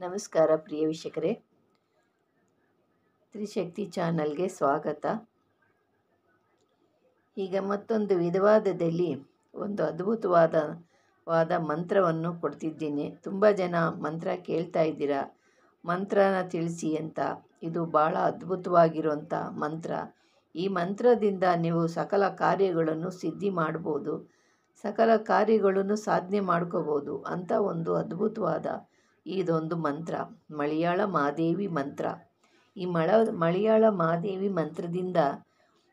ನಮಸ್ಕಾರ ಪ್ರಿಯ ವೀಕ್ಷಕರೇ, ತ್ರಿಶಕ್ತಿ ಚಾನಲ್ಗೆ ಸ್ವಾಗತ. ಈಗ ಮತ್ತೊಂದು ವಿಧವಾದದಲ್ಲಿ ಒಂದು ಅದ್ಭುತವಾದ ಮಂತ್ರವನ್ನು ಕೊಡ್ತಿದ್ದೀನಿ. ತುಂಬ ಜನ ಮಂತ್ರ ಕೇಳ್ತಾ ಇದ್ದೀರಾ, ಮಂತ್ರನ ತಿಳಿಸಿ ಅಂತ. ಇದು ಭಾಳ ಅದ್ಭುತವಾಗಿರುವಂಥ ಮಂತ್ರ. ಈ ಮಂತ್ರದಿಂದ ನೀವು ಸಕಲ ಕಾರ್ಯಗಳನ್ನು ಸಿದ್ಧಿ ಮಾಡ್ಬೋದು, ಸಕಲ ಕಾರ್ಯಗಳನ್ನು ಸಾಧನೆ ಮಾಡ್ಕೋಬೋದು ಅಂತ ಒಂದು ಅದ್ಭುತವಾದ ಇದೊಂದು ಮಂತ್ರ, ಮಲಯಾಳ ಮಹಾದೇವಿ ಮಂತ್ರ. ಈ ಮಲಯಾಳ ಮಹಾದೇವಿ ಮಂತ್ರದಿಂದ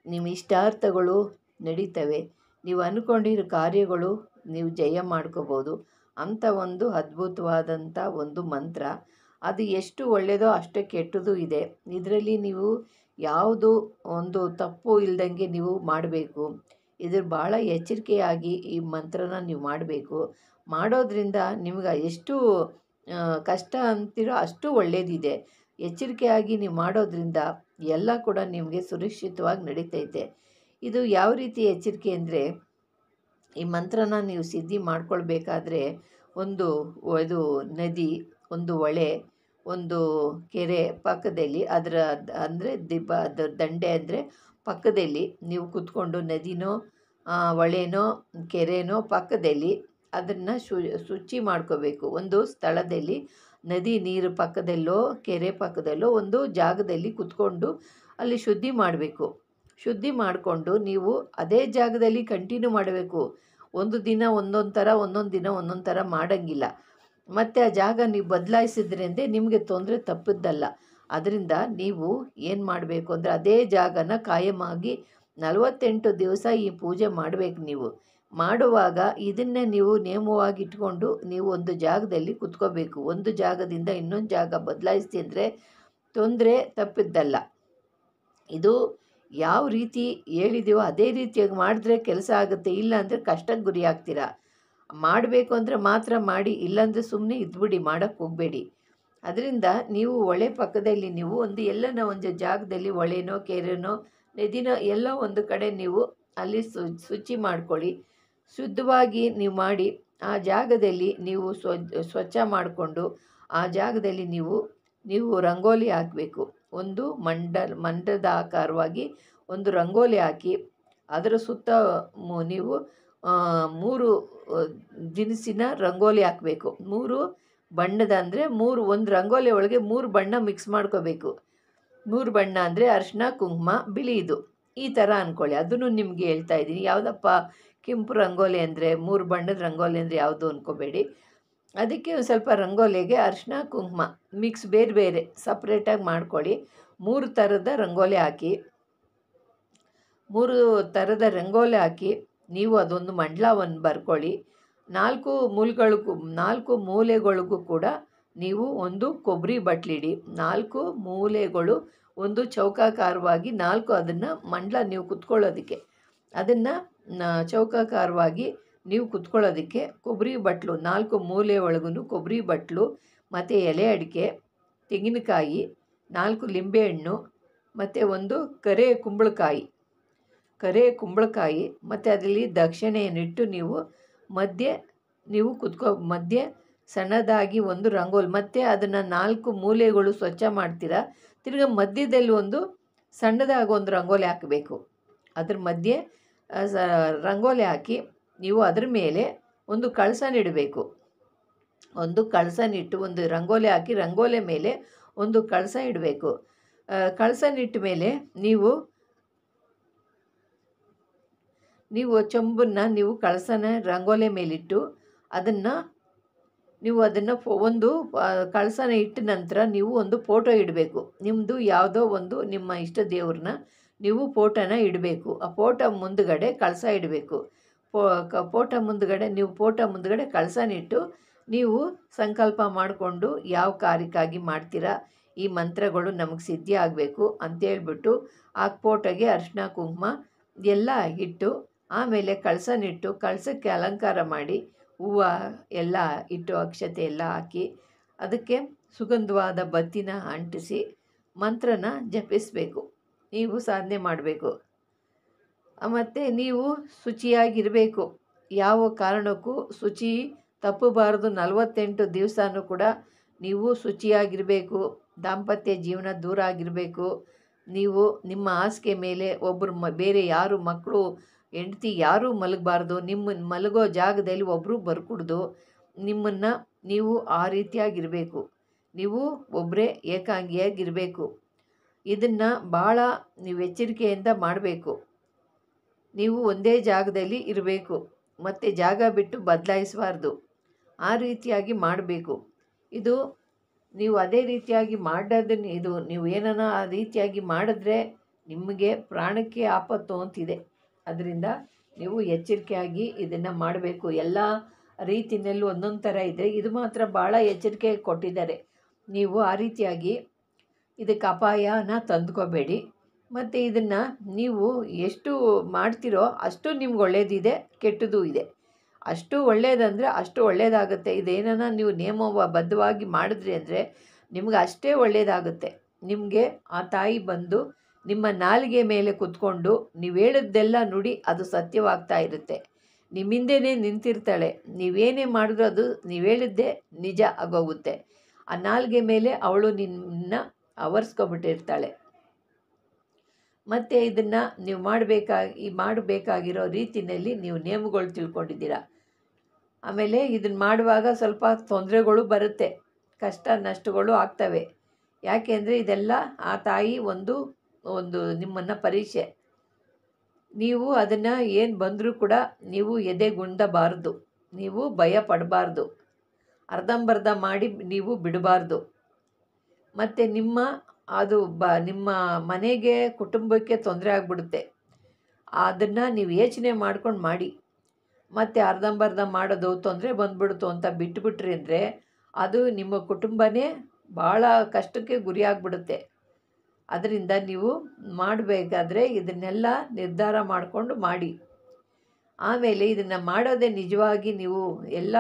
ನಿಮ್ಮ ಇಷ್ಟಾರ್ಥಗಳು ನಡೀತವೆ, ನೀವು ಅಂದ್ಕೊಂಡಿರೋ ಕಾರ್ಯಗಳು ನೀವು ಜಯ ಮಾಡ್ಕೋಬೋದು ಅಂಥ ಒಂದು ಅದ್ಭುತವಾದಂಥ ಒಂದು ಮಂತ್ರ. ಅದು ಎಷ್ಟು ಒಳ್ಳೆಯದೋ ಅಷ್ಟೇ ಕೆಟ್ಟದ್ದು ಇದೆ. ಇದರಲ್ಲಿ ನೀವು ಯಾವುದು ಒಂದು ತಪ್ಪು ಇಲ್ದಂಗೆ ನೀವು ಮಾಡಬೇಕು. ಇದ್ರ ಭಾಳ ಎಚ್ಚರಿಕೆಯಾಗಿ ಈ ಮಂತ್ರನ ನೀವು ಮಾಡಬೇಕು. ಮಾಡೋದ್ರಿಂದ ನಿಮ್ಗೆ ಎಷ್ಟು ಕಷ್ಟ ಅಂತೀರೋ ಅಷ್ಟು ಒಳ್ಳೆಯದಿದೆ. ಎಚ್ಚರಿಕೆಯಾಗಿ ನೀವು ಮಾಡೋದ್ರಿಂದ ಎಲ್ಲ ಕೂಡ ನಿಮಗೆ ಸುರಕ್ಷಿತವಾಗಿ ನಡೀತೈತೆ. ಇದು ಯಾವ ರೀತಿ ಎಚ್ಚರಿಕೆ ಅಂದರೆ, ಈ ಮಂತ್ರನ ನೀವು ಸಿದ್ಧಿ ಮಾಡ್ಕೊಳ್ಬೇಕಾದ್ರೆ ಇದು ನದಿ, ಒಂದು ಹೊಳೆ, ಒಂದು ಕೆರೆ ಪಕ್ಕದಲ್ಲಿ, ಅದರ ಅಂದರೆ ಅದರ ದಂಡೆ ಅಂದರೆ ಪಕ್ಕದಲ್ಲಿ ನೀವು ಕೂತ್ಕೊಂಡು, ನದಿನೋ ಹೊಳೆನೋ ಕೆರೆನೋ ಪಕ್ಕದಲ್ಲಿ ಅದನ್ನು ಶುಚಿ ಮಾಡ್ಕೋಬೇಕು. ಒಂದು ಸ್ಥಳದಲ್ಲಿ ನದಿ ನೀರು ಪಕ್ಕದಲ್ಲೋ ಕೆರೆ ಪಕ್ಕದಲ್ಲೋ ಒಂದು ಜಾಗದಲ್ಲಿ ಕೂತ್ಕೊಂಡು ಅಲ್ಲಿ ಶುದ್ಧಿ ಮಾಡಬೇಕು. ಶುದ್ಧಿ ಮಾಡಿಕೊಂಡು ನೀವು ಅದೇ ಜಾಗದಲ್ಲಿ ಕಂಟಿನ್ಯೂ ಮಾಡಬೇಕು. ಒಂದು ದಿನ ಒಂದೊಂದು ಥರ, ಒಂದೊಂದು ದಿನ ಒಂದೊಂದು ಥರ ಮಾಡೋಂಗಿಲ್ಲ. ಮತ್ತು ಆ ಜಾಗ ನೀವು ಬದಲಾಯಿಸಿದ್ರಿಂದ ನಿಮಗೆ ತೊಂದರೆ ತಪ್ಪಿದ್ದಲ್ಲ. ಅದರಿಂದ ನೀವು ಏನು ಮಾಡಬೇಕು ಅಂದರೆ, ಅದೇ ಜಾಗನ ಕಾಯಮಾಗಿ 48 ದಿವಸ ಈ ಪೂಜೆ ಮಾಡಬೇಕು. ನೀವು ಮಾಡುವಾಗ ಇದನ್ನೇ ನೀವು ನೇಮವಾಗಿ ಇಟ್ಕೊಂಡು ನೀವು ಒಂದು ಜಾಗದಲ್ಲಿ ಕುತ್ಕೋಬೇಕು. ಒಂದು ಜಾಗದಿಂದ ಇನ್ನೊಂದು ಜಾಗ ಬದಲಾಯಿಸ್ತಿ ಅಂದರೆ ತೊಂದರೆ ತಪ್ಪಿದ್ದಲ್ಲ. ಇದು ಯಾವ ರೀತಿ ಹೇಳಿದೆಯೋ ಅದೇ ರೀತಿಯಾಗಿ ಮಾಡಿದ್ರೆ ಕೆಲಸ ಆಗುತ್ತೆ. ಇಲ್ಲ ಅಂದರೆ ಕಷ್ಟಕ್ಕೆ ಗುರಿ ಆಗ್ತೀರಾ. ಮಾಡಬೇಕು ಅಂದರೆ ಮಾತ್ರ ಮಾಡಿ, ಇಲ್ಲಾಂದರೆ ಸುಮ್ಮನೆ ಇದ್ಬಿಡಿ, ಮಾಡೋಕ್ಕೆ ಹೋಗಬೇಡಿ. ಅದರಿಂದ ನೀವು ಹೊಳೆ ಪಕ್ಕದಲ್ಲಿ ನೀವು ಎಲ್ಲನೋ ಒಂದು ಜಾಗದಲ್ಲಿ, ಹೊಳೆನೋ ಕೆರೆನೋ ನದಿನೋ ಎಲ್ಲೋ ಒಂದು ಕಡೆ ನೀವು ಅಲ್ಲಿ ಶುಚಿ ಮಾಡ್ಕೊಳ್ಳಿ. ಶುದ್ಧವಾಗಿ ನೀವು ಮಾಡಿ ಆ ಜಾಗದಲ್ಲಿ ನೀವು ಸ್ವಚ್ಛ ಮಾಡಿಕೊಂಡು ಆ ಜಾಗದಲ್ಲಿ ನೀವು ರಂಗೋಲಿ ಹಾಕಬೇಕು. ಒಂದು ಮಂಡದ ಆಕಾರವಾಗಿ ಒಂದು ರಂಗೋಲಿ ಹಾಕಿ ಅದರ ಸುತ್ತ ನೀವು 3 ದಿನಸಿನ ರಂಗೋಲಿ ಹಾಕಬೇಕು. 3 ಬಣ್ಣದ ಅಂದರೆ ಒಂದು ರಂಗೋಲಿ ಒಳಗೆ 3 ಬಣ್ಣ ಮಿಕ್ಸ್ ಮಾಡ್ಕೋಬೇಕು. 3 ಬಣ್ಣ ಅಂದರೆ ಅರಿಶಿನ, ಕುಂಕುಮ, ಬಿಳಿದು, ಈ ಥರ ಅಂದ್ಕೊಳ್ಳಿ. ಅದನ್ನು ನಿಮಗೆ ಹೇಳ್ತಾ ಇದ್ದೀನಿ. ಯಾವುದಪ್ಪ ಕೆಂಪು ರಂಗೋಲಿ ಅಂದರೆ, 3 ಬಣ್ಣದ ರಂಗೋಲಿ ಅಂದರೆ ಯಾವುದು ಅಂದ್ಕೋಬೇಡಿ. ಅದಕ್ಕೆ ಒಂದು ಸ್ವಲ್ಪ ರಂಗೋಲಿಗೆ ಅರಿಶಿನ ಕುಂಕುಮ ಮಿಕ್ಸ್ ಬೇರೆ ಬೇರೆ ಸಪ್ರೇಟಾಗಿ ಮಾಡ್ಕೊಳ್ಳಿ. 3 ಥರದ ರಂಗೋಲಿ ಹಾಕಿ, 3 ಥರದ ರಂಗೋಲಿ ಹಾಕಿ ನೀವು ಅದೊಂದು ಮಂಡಲವನ್ನು ಬರ್ಕೊಳ್ಳಿ. 4 ಮೂಲೆಗಳಿಗೂ ಕೂಡ ನೀವು ಒಂದು ಕೊಬ್ಬರಿ ಬಟ್ಲಿಡಿ. 4 ಮೂಲೆಗಳು ಒಂದು ಚೌಕಾಕಾರವಾಗಿ 4 ಅದನ್ನು ಮಂಡಲ ನೀವು ಕುತ್ಕೊಳ್ಳೋದಕ್ಕೆ, ಅದನ್ನು ಚೌಕಾಕಾರವಾಗಿ ನೀವು ಕುತ್ಕೊಳ್ಳೋದಕ್ಕೆ ಕೊಬ್ಬರಿ ಬಟ್ಲು, 4 ಮೂಲೆ ಒಳಗೂ ಕೊಬ್ಬರಿ ಬಟ್ಲು, ಮತ್ತು ಎಲೆ ಅಡಿಕೆ, ತೆಂಗಿನಕಾಯಿ, 4 ಲಿಂಬೆಹಣ್ಣು, ಮತ್ತು ಒಂದು ಕರೆ ಕುಂಬಳಕಾಯಿ, ಮತ್ತು ಅದರಲ್ಲಿ ದಕ್ಷಿಣೆಯನ್ನಿಟ್ಟು ನೀವು ಮಧ್ಯೆ ಸಣ್ಣದಾಗಿ ಒಂದು ರಂಗೋಲಿ, ಮತ್ತು ಅದನ್ನು 4 ಮೂಲೆಗಳು ಸ್ವಚ್ಛ ಮಾಡ್ತೀರಾ. ತಿರ್ಗಿ ಮಧ್ಯದಲ್ಲಿ ಒಂದು ಸಣ್ಣದಾಗಿ ಒಂದು ರಂಗೋಲಿ ಹಾಕಬೇಕು. ಅದ್ರ ಮಧ್ಯೆ ರಂಗೋಲಿ ಹಾಕಿ ನೀವು ಅದ್ರ ಮೇಲೆ ಒಂದು ಕಳಸನಿಡಬೇಕು. ಒಂದು ಕಳಸನಿಟ್ಟು ಒಂದು ರಂಗೋಲಿ ಹಾಕಿ ರಂಗೋಲಿ ಮೇಲೆ ಒಂದು ಕಳಸ ಇಡಬೇಕು. ಕಳಸನಿಟ್ಟ ಮೇಲೆ ನೀವು ಚೊಂಬನ್ನು ನೀವು ಕಳಸನ ರಂಗೋಲಿ ಮೇಲಿಟ್ಟು ಅದನ್ನು ಒಂದು ಕಳಸನ ಇಟ್ಟ ನಂತರ ನೀವು ಒಂದು ಫೋಟೋ ಇಡಬೇಕು. ನಿಮ್ಮದು ಯಾವುದೋ ಒಂದು ನಿಮ್ಮ ಇಷ್ಟ ದೇವ್ರನ್ನ ನೀವು ಫೋಟೋನ ಇಡಬೇಕು. ಆ ಫೋಟೋ ಮುಂದುಗಡೆ ಕಳಸ ಇಡಬೇಕು. ಫೋಟೋ ಮುಂದುಗಡೆ ಕಳಸನಿಟ್ಟು ನೀವು ಸಂಕಲ್ಪ ಮಾಡಿಕೊಂಡು ಯಾವ ಕಾರ್ಯಕ್ಕಾಗಿ ಮಾಡ್ತೀರಾ, ಈ ಮಂತ್ರಗಳು ನಮಗೆ ಸಿದ್ಧಿ ಆಗಬೇಕು ಅಂತೇಳ್ಬಿಟ್ಟು ಆ ಫೋಟೋಗೆ ಅರಿಶಿನ ಕುಂಕುಮ ಎಲ್ಲ ಇಟ್ಟು, ಆಮೇಲೆ ಕಳಸನಿಟ್ಟು ಕಳಸಕ್ಕೆ ಅಲಂಕಾರ ಮಾಡಿ ಹೂವು ಎಲ್ಲ ಇಟ್ಟು ಅಕ್ಷತೆ ಎಲ್ಲ ಹಾಕಿ ಅದಕ್ಕೆ ಸುಗಂಧವಾದ ಬತ್ತಿನ ಅಂಟಿಸಿ ಮಂತ್ರನ ಜಪಿಸಬೇಕು. ನೀವು ಸಾಧನೆ ಮಾಡಬೇಕು. ಮತ್ತು ನೀವು ಶುಚಿಯಾಗಿರಬೇಕು. ಯಾವ ಕಾರಣಕ್ಕೂ ಶುಚಿ ತಪ್ಪಬಾರದು. 48 ದಿವಸನೂ ಕೂಡ ನೀವು ಶುಚಿಯಾಗಿರಬೇಕು, ದಾಂಪತ್ಯ ಜೀವನ ದೂರ ಆಗಿರಬೇಕು. ನೀವು ನಿಮ್ಮ ಹಾಸಿಗೆ ಮೇಲೆ ಒಬ್ಬರು ಬೇರೆ ಯಾರು ಮಕ್ಕಳು ಹೆಂಡತಿ ಯಾರೂ ಮಲಗಬಾರ್ದು. ನಿಮ್ಮ ಮಲಗೋ ಜಾಗದಲ್ಲಿ ಒಬ್ಬರು ಬರ್ಕೂಡ್ದು. ನಿಮ್ಮನ್ನು ನೀವು ಆ ರೀತಿಯಾಗಿರಬೇಕು. ನೀವು ಒಬ್ಬರೇ ಏಕಾಂಗಿಯಾಗಿರಬೇಕು. ಇದನ್ನು ಭಾಳ ನೀವು ಎಚ್ಚರಿಕೆಯಿಂದ ಮಾಡಬೇಕು. ನೀವು ಒಂದೇ ಜಾಗದಲ್ಲಿ ಇರಬೇಕು ಮತ್ತು ಜಾಗ ಬಿಟ್ಟು ಬದಲಾಯಿಸಬಾರ್ದು. ಆ ರೀತಿಯಾಗಿ ಮಾಡಬೇಕು. ಇದು ನೀವು ಅದೇ ರೀತಿಯಾಗಿ ಮಾಡೋದನ್ನು ನೀವು ಏನನ್ನ ಆ ರೀತಿಯಾಗಿ ಮಾಡಿದ್ರೆ ನಿಮಗೆ ಪ್ರಾಣಕ್ಕೆ ಆಪತ್ತು ಅಂತಿದೆ. ಅದರಿಂದ ನೀವು ಎಚ್ಚರಿಕೆಯಾಗಿ ಇದನ್ನು ಮಾಡಬೇಕು. ಎಲ್ಲ ರೀತಿಯಲ್ಲೂ ಒಂದೊಂದು ಥರ ಇದೆ, ಇದು ಮಾತ್ರ ಭಾಳ ಎಚ್ಚರಿಕೆ ಕೊಟ್ಟಿದ್ದಾರೆ. ನೀವು ಆ ರೀತಿಯಾಗಿ ಇದಕ್ಕೆ ಅಪಾಯನ ತಂದುಕೋಬೇಡಿ. ಮತ್ತು ಇದನ್ನು ನೀವು ಎಷ್ಟು ಮಾಡ್ತೀರೋ ಅಷ್ಟು ನಿಮ್ಗೆ ಒಳ್ಳೆಯದಿದೆ, ಕೆಟ್ಟದ್ದು ಇದೆ. ಅಷ್ಟು ಒಳ್ಳೆಯದಂದರೆ ಅಷ್ಟು ಒಳ್ಳೆಯದಾಗುತ್ತೆ. ಇದೇನನ್ನ ನೀವು ನಿಯಮಬದ್ಧವಾಗಿ ಮಾಡಿದ್ರಿ ಅಂದರೆ ನಿಮ್ಗೆ ಅಷ್ಟೇ ಒಳ್ಳೆಯದಾಗುತ್ತೆ. ನಿಮಗೆ ಆ ತಾಯಿ ಬಂದು ನಿಮ್ಮ ನಾಲಿಗೆ ಮೇಲೆ ಕೂತ್ಕೊಂಡು ನೀವು ಹೇಳಿದ್ದೆಲ್ಲ ನುಡಿ ಅದು ಸತ್ಯವಾಗ್ತಾ ಇರುತ್ತೆ. ನಿಮ್ಮ ಹಿಂದೆಯೇ ನಿಂತಿರ್ತಾಳೆ. ನೀವೇನೇ ಮಾಡಿದ್ರೂ ಅದು ನೀವು ಹೇಳಿದ್ದೇ ನಿಜ ಆಗೋಗುತ್ತೆ. ಆ ನಾಲಿಗೆ ಮೇಲೆ ಅವಳು ನಿನ್ನ ಆವರಿಸ್ಕೊಬಿಟ್ಟಿರ್ತಾಳೆ. ಮತ್ತು ಇದನ್ನು ನೀವು ಮಾಡಬೇಕಾಗಿರೋ ರೀತಿಯಲ್ಲಿ ನೀವು ನಿಯಮಗಳು ತಿಳ್ಕೊಂಡಿದ್ದೀರ. ಆಮೇಲೆ ಇದನ್ನು ಮಾಡುವಾಗ ಸ್ವಲ್ಪ ತೊಂದರೆಗಳು ಬರುತ್ತೆ, ಕಷ್ಟ ನಷ್ಟಗಳು ಆಗ್ತವೆ. ಯಾಕೆಂದರೆ ಇದೆಲ್ಲ ಆ ತಾಯಿ ಒಂದು ನಿಮ್ಮನ್ನು ಪರೀಕ್ಷೆ. ನೀವು ಅದನ್ನು ಏನು ಬಂದರೂ ಕೂಡ ನೀವು ಎದೆಗುಂದಬಾರ್ದು, ನೀವು ಭಯ ಪಡಬಾರ್ದು, ಅರ್ಧಂಬರ್ಧ ಮಾಡಿ ನೀವು ಬಿಡಬಾರ್ದು. ಮತ್ತು ನಿಮ್ಮ ಮನೆಗೆ ಕುಟುಂಬಕ್ಕೆ ತೊಂದರೆ ಆಗಿಬಿಡುತ್ತೆ. ಅದನ್ನು ನೀವು ಯೋಚನೆ ಮಾಡ್ಕೊಂಡು ಮಾಡಿ. ಮತ್ತು ಅರ್ಧಂಬರ್ಧ ಮಾಡೋದು ತೊಂದರೆ ಬಂದುಬಿಡ್ತು ಅಂತ ಬಿಟ್ಟುಬಿಟ್ರಿ ಅಂದರೆ ಅದು ನಿಮ್ಮ ಕುಟುಂಬನೇ ಭಾಳ ಕಷ್ಟಕ್ಕೆ ಗುರಿಯಾಗ್ಬಿಡುತ್ತೆ. ಅದರಿಂದ ನೀವು ಮಾಡಬೇಕಾದ್ರೆ ಇದನ್ನೆಲ್ಲ ನಿರ್ಧಾರ ಮಾಡಿಕೊಂಡು ಮಾಡಿ. ಆಮೇಲೆ ಇದನ್ನು ಮಾಡೋದೇ ನಿಜವಾಗಿ ನೀವು ಎಲ್ಲ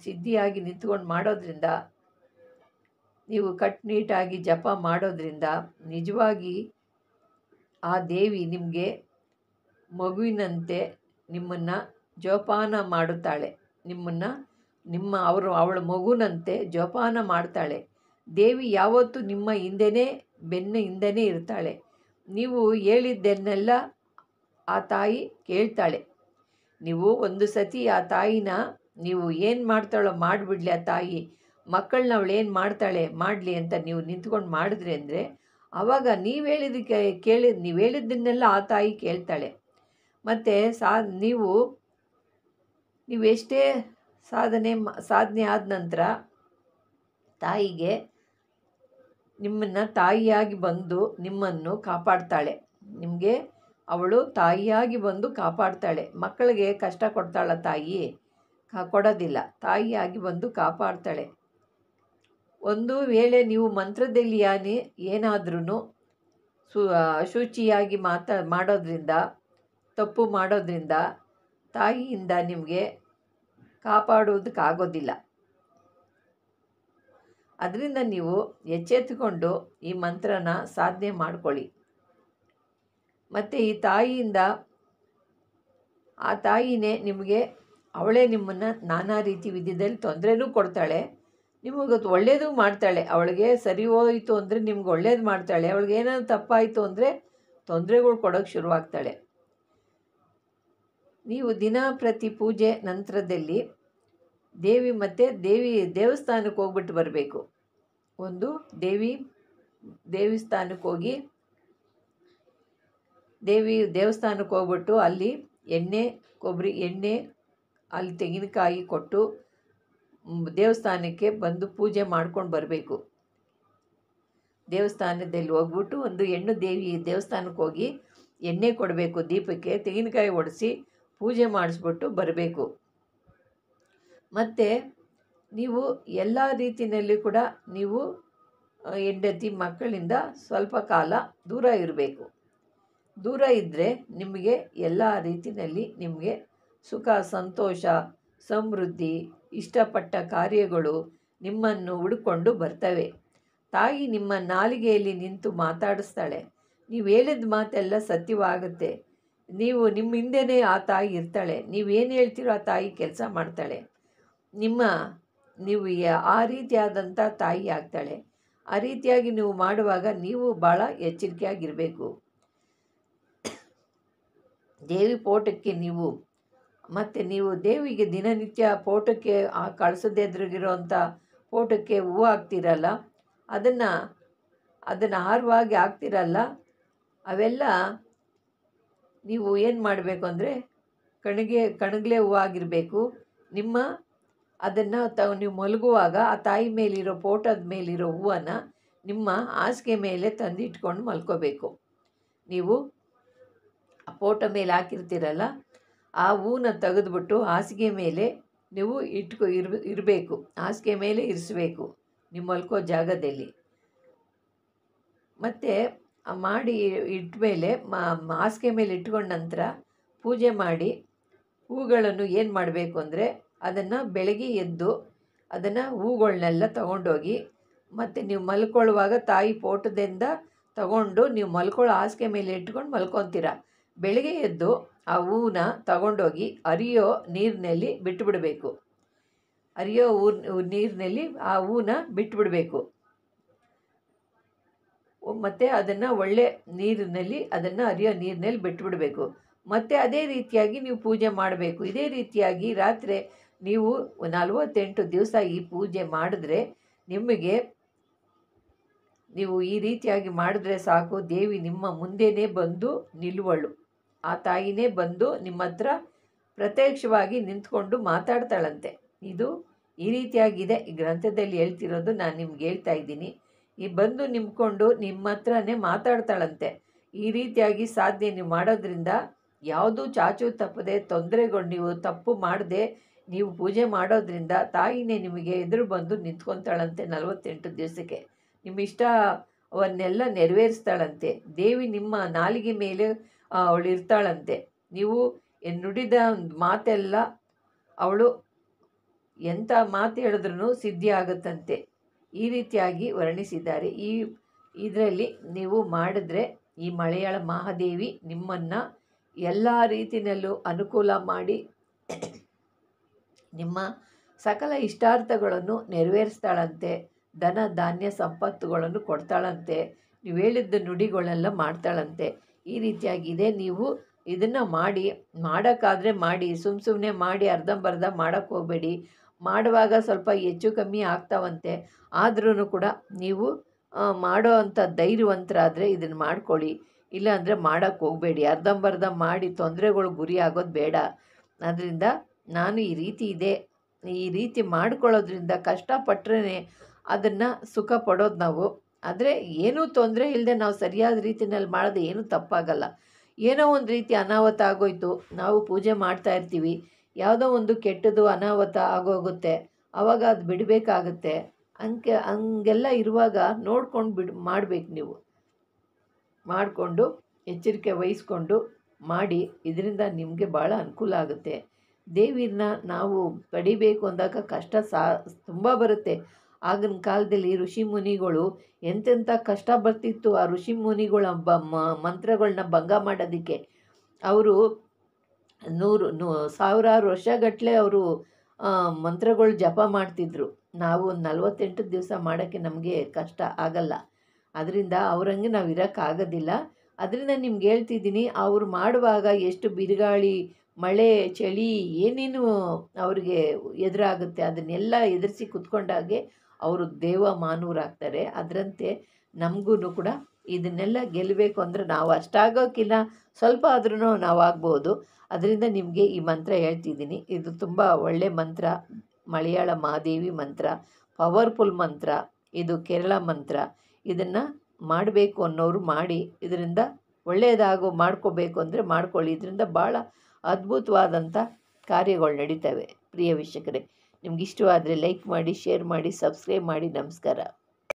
ಸಿದ್ಧಿಯಾಗಿ ನಿಂತ್ಕೊಂಡು ಮಾಡೋದ್ರಿಂದ, ನೀವು ಕಟ್ಟುನಿಟ್ಟಾಗಿ ಜಪ ಮಾಡೋದ್ರಿಂದ ನಿಜವಾಗಿ ಆ ದೇವಿ ನಿಮಗೆ ಮಗುವಿನಂತೆ ನಿಮ್ಮನ್ನು ಜೋಪಾನ ಮಾಡುತ್ತಾಳೆ. ಅವಳ ಮಗುವಿನಂತೆ ಜೋಪಾನ ಮಾಡ್ತಾಳೆ. ದೇವಿ ಯಾವತ್ತೂ ನಿಮ್ಮ ಬೆನ್ನ ಹಿಂದೆನೇ ಇರ್ತಾಳೆ. ನೀವು ಹೇಳಿದ್ದನ್ನೆಲ್ಲ ಆ ತಾಯಿ ಕೇಳ್ತಾಳೆ. ನೀವು ಒಂದು ಸತಿ ಆ ತಾಯಿನ ನೀವು ಏನು ಮಾಡ್ತಾಳೋ ಮಾಡಿಬಿಡ್ಲಿ, ಆ ತಾಯಿ ಮಕ್ಕಳನ್ನ ಅವಳು ಏನು ಮಾಡ್ತಾಳೆ ಮಾಡಲಿ ಅಂತ ನೀವು ನಿಂತ್ಕೊಂಡು ಮಾಡಿದ್ರಿ ಅಂದರೆ ಆವಾಗ ನೀವು ಹೇಳಿದ್ದನ್ನೆಲ್ಲ ಆ ತಾಯಿ ಕೇಳ್ತಾಳೆ. ಮತ್ತು ನೀವು ಎಷ್ಟೇ ಸಾಧನೆ ಆದ ನಂತರ ತಾಯಿಗೆ ನಿಮ್ಮನ್ನು ತಾಯಿಯಾಗಿ ಬಂದು ನಿಮ್ಮನ್ನು ಕಾಪಾಡ್ತಾಳೆ. ನಿಮಗೆ ಅವಳು ತಾಯಿಯಾಗಿ ಬಂದು ಕಾಪಾಡ್ತಾಳೆ. ಮಕ್ಕಳಿಗೆ ಕಷ್ಟ ಕೊಡ್ತಾಳ ತಾಯಿ? ಕೊಡೋದಿಲ್ಲ. ತಾಯಿಯಾಗಿ ಬಂದು ಕಾಪಾಡ್ತಾಳೆ. ಒಂದು ವೇಳೆ ನೀವು ಮಂತ್ರದಲ್ಲಿ ಏನಾದ್ರೂ ಅಶುಚಿಯಾಗಿ ಮಾಡೋದ್ರಿಂದ, ತಪ್ಪು ಮಾಡೋದ್ರಿಂದ ತಾಯಿಯಿಂದ ನಿಮಗೆ ಕಾಪಾಡುವುದಕ್ಕಾಗೋದಿಲ್ಲ. ಅದರಿಂದ ನೀವು ಎಚ್ಚೆತ್ತುಕೊಂಡು ಈ ಮಂತ್ರನ ಸಾಧನೆ ಮಾಡ್ಕೊಳ್ಳಿ. ಮತ್ತು ಈ ತಾಯಿಯಿಂದ, ಆ ತಾಯಿನೇ ಅವಳೇ ನಿಮ್ಮನ್ನು ನಾನಾ ರೀತಿ ವಿಧದಲ್ಲಿ ತೊಂದರೆನೂ ಕೊಡ್ತಾಳೆ, ನಿಮಗೆ ಒಳ್ಳೆಯದು ಮಾಡ್ತಾಳೆ. ಅವಳಿಗೆ ಸರಿ ಹೋಯಿತು ಅಂದರೆ ನಿಮ್ಗೆ ಒಳ್ಳೇದು ಮಾಡ್ತಾಳೆ. ಅವಳಿಗೆ ಏನಾದ್ರು ತಪ್ಪಾಯಿತು ಅಂದರೆ ತೊಂದರೆಗಳು ಕೊಡೋಕ್ಕೆ ಶುರುವಾಗ್ತಾಳೆ. ನೀವು ದಿನಪ್ರತಿ ಪೂಜೆ ನಂತರದಲ್ಲಿ ದೇವಿ ದೇವಸ್ಥಾನಕ್ಕೆ ಹೋಗ್ಬಿಟ್ಟು ಬರಬೇಕು. ಒಂದು ದೇವಸ್ಥಾನಕ್ಕೆ ಹೋಗ್ಬಿಟ್ಟು ಅಲ್ಲಿ ಕೊಬ್ಬರಿ ಎಣ್ಣೆ, ಅಲ್ಲಿ ತೆಂಗಿನಕಾಯಿ ಕೊಟ್ಟು ದೇವಸ್ಥಾನಕ್ಕೆ ಬಂದು ಪೂಜೆ ಮಾಡ್ಕೊಂಡು ಬರಬೇಕು. ದೇವಸ್ಥಾನದಲ್ಲಿ ಹೋಗ್ಬಿಟ್ಟು ಒಂದು ದೇವಸ್ಥಾನಕ್ಕೆ ಹೋಗಿ ಎಣ್ಣೆ ಕೊಡಬೇಕು, ದೀಪಕ್ಕೆ ತೆಂಗಿನಕಾಯಿ ಒಡಿಸಿ ಪೂಜೆ ಮಾಡಿಸ್ಬಿಟ್ಟು ಬರಬೇಕು. ಮತ್ತು ನೀವು ಎಲ್ಲ ರೀತಿಯಲ್ಲಿ ಕೂಡ ನೀವು ಹೆಂಡತಿ ಮಕ್ಕಳಿಂದ ಸ್ವಲ್ಪ ಕಾಲ ದೂರ ಇರಬೇಕು. ದೂರ ಇದ್ದರೆ ನಿಮಗೆ ಎಲ್ಲ ರೀತಿಯಲ್ಲಿ ನಿಮಗೆ ಸುಖ, ಸಂತೋಷ, ಸಮೃದ್ಧಿ, ಇಷ್ಟಪಟ್ಟ ಕಾರ್ಯಗಳು ನಿಮ್ಮನ್ನು ಹುಡುಕೊಂಡು ಬರ್ತವೆ. ತಾಯಿ ನಿಮ್ಮ ನಾಲಿಗೆಯಲ್ಲಿ ನಿಂತು ಮಾತಾಡಿಸ್ತಾಳೆ. ನೀವು ಹೇಳಿದ ಮಾತೆಲ್ಲ ಸತ್ಯವಾಗುತ್ತೆ. ನಿಮ್ಮ ಹಿಂದೆಯೇ ಆ ತಾಯಿ ಇರ್ತಾಳೆ. ನೀವೇನು ಹೇಳ್ತೀರೋ ಆ ತಾಯಿ ಕೆಲಸ ಮಾಡ್ತಾಳೆ. ನಿಮ್ಮ ನೀವು ಆ ರೀತಿಯಾದಂಥ ತಾಯಿ ಆಗ್ತಾಳೆ. ಆ ರೀತಿಯಾಗಿ ನೀವು ಮಾಡುವಾಗ ನೀವು ಭಾಳ ಎಚ್ಚರಿಕೆಯಾಗಿರಬೇಕು. ದೇವಿ ಫೋಟೋಕ್ಕೆ ನೀವು ದೇವಿಗೆ ದಿನನಿತ್ಯ ಫೋಟೋಕ್ಕೆ ಆ ಕಳಸದ ಎದುರಿಗಿರೋಂಥ ಫೋಟೋಕ್ಕೆ ಹೂವು ಹಾಕ್ತಿರಲ್ಲ, ಅದನ್ನು ಹಾರವಾಗಿ ಹಾಕ್ತಿರಲ್ಲ, ಅವೆಲ್ಲ ನೀವು ಏನು ಮಾಡಬೇಕು ಅಂದರೆ ಕಣಗ್ಲೆ ಹೂವು ಆಗಿರಬೇಕು. ಅದನ್ನು ನೀವು ಮಲಗುವಾಗ ಆ ತಾಯಿ ಮೇಲಿರೋ ಫೋಟೋದ ಮೇಲಿರೋ ಹೂವನ್ನು ನಿಮ್ಮ ಹಾಸಿಗೆ ಮೇಲೆ ತಂದಿಟ್ಕೊಂಡು ಮಲ್ಕೋಬೇಕು. ನೀವು ಆ ಫೋಟೋ ಮೇಲೆ ಹಾಕಿರ್ತೀರಲ್ಲ, ಆ ಹೂವನ್ನ ತೆಗೆದುಬಿಟ್ಟು ಹಾಸಿಗೆ ಮೇಲೆ ನೀವು ಇರಬೇಕು. ಹಾಸಿಗೆ ಮೇಲೆ ಇರಿಸ್ಬೇಕು ನೀವು ಮಲ್ಕೋ ಜಾಗದಲ್ಲಿ. ಮತ್ತು ಮಾಡಿ ಇಟ್ಮೇಲೆ ಹಾಸಿಗೆ ಮೇಲೆ ಇಟ್ಕೊಂಡ ನಂತರ ಪೂಜೆ ಮಾಡಿ ಹೂಗಳನ್ನು ಏನು ಮಾಡಬೇಕು ಅಂದರೆ ಅದನ್ನು ಬೆಳಗ್ಗೆ ಎದ್ದು ಅದನ್ನು ಹೂಗಳನ್ನೆಲ್ಲ ತಗೊಂಡೋಗಿ ಮತ್ತು ನೀವು ಮಲ್ಕೊಳ್ಳುವಾಗ ತಾಯಿ ಫೋಟೋದಿಂದ ತಗೊಂಡು ನೀವು ಮಲ್ಕೊಳ್ಳೋ ಹಾಸಿಗೆ ಮೇಲೆ ಇಟ್ಕೊಂಡು ಮಲ್ಕೊತೀರ. ಬೆಳಗ್ಗೆ ಎದ್ದು ಆ ಹೂವನ್ನ ತಗೊಂಡೋಗಿ ಹರಿಯೋ ನೀರಿನಲ್ಲಿ ಬಿಟ್ಟುಬಿಡಬೇಕು. ಹರಿಯೋ ನೀರಿನಲ್ಲಿ ಆ ಹೂವನ್ನ ಬಿಟ್ಟುಬಿಡಬೇಕು. ಮತ್ತು ಅದನ್ನು ಒಳ್ಳೆ ನೀರಿನಲ್ಲಿ ಹರಿಯೋ ನೀರಿನಲ್ಲಿ ಬಿಟ್ಟುಬಿಡಬೇಕು. ಮತ್ತು ಅದೇ ರೀತಿಯಾಗಿ ನೀವು ಪೂಜೆ ಮಾಡಬೇಕು. ಇದೇ ರೀತಿಯಾಗಿ ರಾತ್ರಿ ನೀವು 48 ದಿವಸ ಈ ಪೂಜೆ ಮಾಡಿದ್ರೆ ನೀವು ಈ ರೀತಿಯಾಗಿ ಮಾಡಿದ್ರೆ ಸಾಕು, ದೇವಿ ನಿಮ್ಮ ಮುಂದೆನೇ ಬಂದು ನಿಲ್ಲುವಳು. ಆ ತಾಯಿನೇ ಬಂದು ನಿಮ್ಮ ಹತ್ರ ಪ್ರತ್ಯಕ್ಷವಾಗಿ ನಿಂತ್ಕೊಂಡು ಮಾತಾಡ್ತಾಳಂತೆ. ಇದು ಈ ರೀತಿಯಾಗಿದೆ ಈ ಗ್ರಂಥದಲ್ಲಿ ಹೇಳ್ತಿರೋದು, ನಾನು ನಿಮ್ಗೆ ಹೇಳ್ತಾ ಇದ್ದೀನಿ. ಈ ಬಂದು ನಿಂತ್ಕೊಂಡು ನಿಮ್ಮ ಹತ್ರನೇ ಮಾತಾಡ್ತಾಳಂತೆ. ಈ ರೀತಿಯಾಗಿ ಸಾಧನೆ ನೀವು ಮಾಡೋದ್ರಿಂದ ಯಾವುದೂ ಚಾಚು ತಪ್ಪದೆ ತೊಂದರೆಗಳು ನೀವು ತಪ್ಪು ಮಾಡದೆ ನೀವು ಪೂಜೆ ಮಾಡೋದ್ರಿಂದ ತಾಯಿನೇ ನಿಮಗೆ ಎದುರು ಬಂದು ನಿಂತ್ಕೊತಾಳಂತೆ. 48 ದಿವಸಕ್ಕೆ ನಿಮ್ಮ ಇಷ್ಟವನ್ನೆಲ್ಲ ನೆರವೇರಿಸ್ತಾಳಂತೆ. ದೇವಿ ನಿಮ್ಮ ನಾಲಿಗೆ ಮೇಲೆ ಅವಳು ಇರ್ತಾಳಂತೆ. ನೀವು ನುಡಿದ ಮಾತೆಲ್ಲ ಅವಳು ಎಂಥ ಮಾತು ಹೇಳಿದ್ರೂ ಸಿದ್ಧಿ ಆಗುತ್ತಂತೆ. ಈ ರೀತಿಯಾಗಿ ವರ್ಣಿಸಿದ್ದಾರೆ. ಇದರಲ್ಲಿ ನೀವು ಮಾಡಿದ್ರೆ ಈ ಮಲಯಾಳ ಮಹಾದೇವಿ ನಿಮ್ಮನ್ನು ಎಲ್ಲ ರೀತಿಯಲ್ಲೂ ಅನುಕೂಲ ಮಾಡಿ ನಿಮ್ಮ ಸಕಲ ಇಷ್ಟಾರ್ಥಗಳನ್ನು ನೆರವೇರಿಸ್ತಾಳಂತೆ. ಧನ ಧಾನ್ಯ ಸಂಪತ್ತುಗಳನ್ನು ಕೊಡ್ತಾಳಂತೆ. ನೀವು ಹೇಳಿದ್ದ ನುಡಿಗಳೆಲ್ಲ ಮಾಡ್ತಾಳಂತೆ. ಈ ರೀತಿಯಾಗಿದೆ. ನೀವು ಇದನ್ನು ಮಾಡೋಕ್ಕಾದರೆ ಮಾಡಿ, ಸುಮ್ಮನೆ ಮಾಡಿ ಅರ್ಧಂಬರ್ಧ ಮಾಡೋಕ್ಕೆ ಹೋಗಬೇಡಿ. ಮಾಡುವಾಗ ಸ್ವಲ್ಪ ಹೆಚ್ಚು ಕಮ್ಮಿ ಆಗ್ತಾವಂತೆ. ಆದ್ರೂ ಕೂಡ ನೀವು ಮಾಡೋ ಅಂಥ ಧೈರ್ಯವಂತರಾದರೆ ಇದನ್ನು ಮಾಡ್ಕೊಳ್ಳಿ. ಇಲ್ಲಾಂದರೆ ಮಾಡೋಕ್ಕೆ ಹೋಗಬೇಡಿ. ಅರ್ಧಂಬರ್ಧ ಮಾಡಿ ತೊಂದರೆಗಳು ಗುರಿ ಆಗೋದು ಬೇಡ. ಅದರಿಂದ ನಾನು ಈ ರೀತಿ ಮಾಡ್ಕೊಳ್ಳೋದ್ರಿಂದ ಕಷ್ಟಪಟ್ಟರೆ ಅದನ್ನು ಸುಖ ಪಡೋದು ನಾವು. ಆದರೆ ಏನೂ ತೊಂದರೆ ಇಲ್ಲದೆ ನಾವು ಸರಿಯಾದ ರೀತಿಯಲ್ಲಿ ಮಾಡೋದು ಏನೂ ತಪ್ಪಾಗಲ್ಲ. ಏನೋ ಒಂದು ರೀತಿ ಅನಾಹುತ ಆಗೋಯ್ತು, ನಾವು ಪೂಜೆ ಮಾಡ್ತಾ ಇರ್ತೀವಿ, ಯಾವುದೋ ಒಂದು ಕೆಟ್ಟದ್ದು ಅನಾಹುತ ಆಗೋಗುತ್ತೆ, ಆವಾಗ ಅದು ಬಿಡಬೇಕಾಗತ್ತೆ. ಹಂಗೆಲ್ಲ ಇರುವಾಗ ನೋಡ್ಕೊಂಡು ಮಾಡಬೇಕು. ನೀವು ಮಾಡಿಕೊಂಡು ಎಚ್ಚರಿಕೆ ವಹಿಸ್ಕೊಂಡು ಮಾಡಿ. ಇದರಿಂದ ನಿಮಗೆ ಭಾಳ ಅನುಕೂಲ ಆಗುತ್ತೆ. ದೇವಿನ ನಾವು ಪಡಿಬೇಕು ಅಂದಾಗ ಕಷ್ಟ ತುಂಬ ಬರುತ್ತೆ. ಆಗಿನ ಕಾಲದಲ್ಲಿ ಋಷಿ ಮುನಿಗಳು ಎಂತೆಂಥ ಕಷ್ಟ ಬರ್ತಿತ್ತು. ಆ ಋಷಿ ಮುನಿಗಳ ಮಂತ್ರಗಳನ್ನ ಭಂಗ ಮಾಡೋದಕ್ಕೆ ಅವರು ಸಾವಿರಾರು ವರ್ಷಗಟ್ಟಲೆ ಅವರು ಮಂತ್ರಗಳು ಜಪ ಮಾಡ್ತಿದ್ರು. ನಾವು 48 ದಿವಸ ಮಾಡೋಕ್ಕೆ ನಮಗೆ ಕಷ್ಟ ಆಗಲ್ಲ. ಅದರಿಂದ ಅವರಂಗೆ ನಾವು ಇರೋಕ್ಕಾಗೋದಿಲ್ಲ. ಅದರಿಂದ ನಿಮ್ಗೆ ಹೇಳ್ತಿದ್ದೀನಿ, ಅವ್ರು ಮಾಡುವಾಗ ಎಷ್ಟು ಬಿರುಗಾಳಿ ಮಳೆ ಚಳಿ ಏನೇನು ಅವ್ರಿಗೆ ಎದುರಾಗುತ್ತೆ ಅದನ್ನೆಲ್ಲ ಎದುರಿಸಿ ಕೂತ್ಕೊಂಡಾಗೆ ಅವರು ದೇವಮಾನವರಾಗ್ತಾರೆ. ಅದರಂತೆ ನಮಗೂ ಕೂಡ ಇದನ್ನೆಲ್ಲ ಗೆಲ್ಲಬೇಕು ಅಂದರೆ ನಾವು ಅಷ್ಟಾಗೋಕ್ಕಿಲ್ಲ, ಸ್ವಲ್ಪ ಆದ್ರೂ ನಾವು ಆಗ್ಬೋದು. ಅದರಿಂದ ನಿಮಗೆ ಈ ಮಂತ್ರ ಹೇಳ್ತಿದ್ದೀನಿ. ಇದು ತುಂಬ ಒಳ್ಳೆ ಮಂತ್ರ, ಮಲಯಾಳ ಮಹಾದೇವಿ ಮಂತ್ರ, ಪವರ್ಫುಲ್ ಮಂತ್ರ. ಇದು ಕೇರಳ ಮಂತ್ರ. ಇದನ್ನು ಮಾಡಬೇಕು ಅನ್ನೋರು ಮಾಡಿ. ಇದರಿಂದ ಮಾಡ್ಕೋಬೇಕು ಅಂದರೆ ಮಾಡ್ಕೊಳ್ಳಿ. ಇದರಿಂದ ಭಾಳ ಅದ್ಭುತವಾದಂಥ ಕಾರ್ಯಗಳು ನಡೀತವೆ. ಪ್ರಿಯ ವೀಕ್ಷಕರೇ, ನಿಮ್ಗೆ ಇಷ್ಟವಾದರೆ ಲೈಕ್ ಮಾಡಿ, ಶೇರ್ ಮಾಡಿ, ಸಬ್ಸ್ಕ್ರೈಬ್ ಮಾಡಿ. ನಮಸ್ಕಾರ.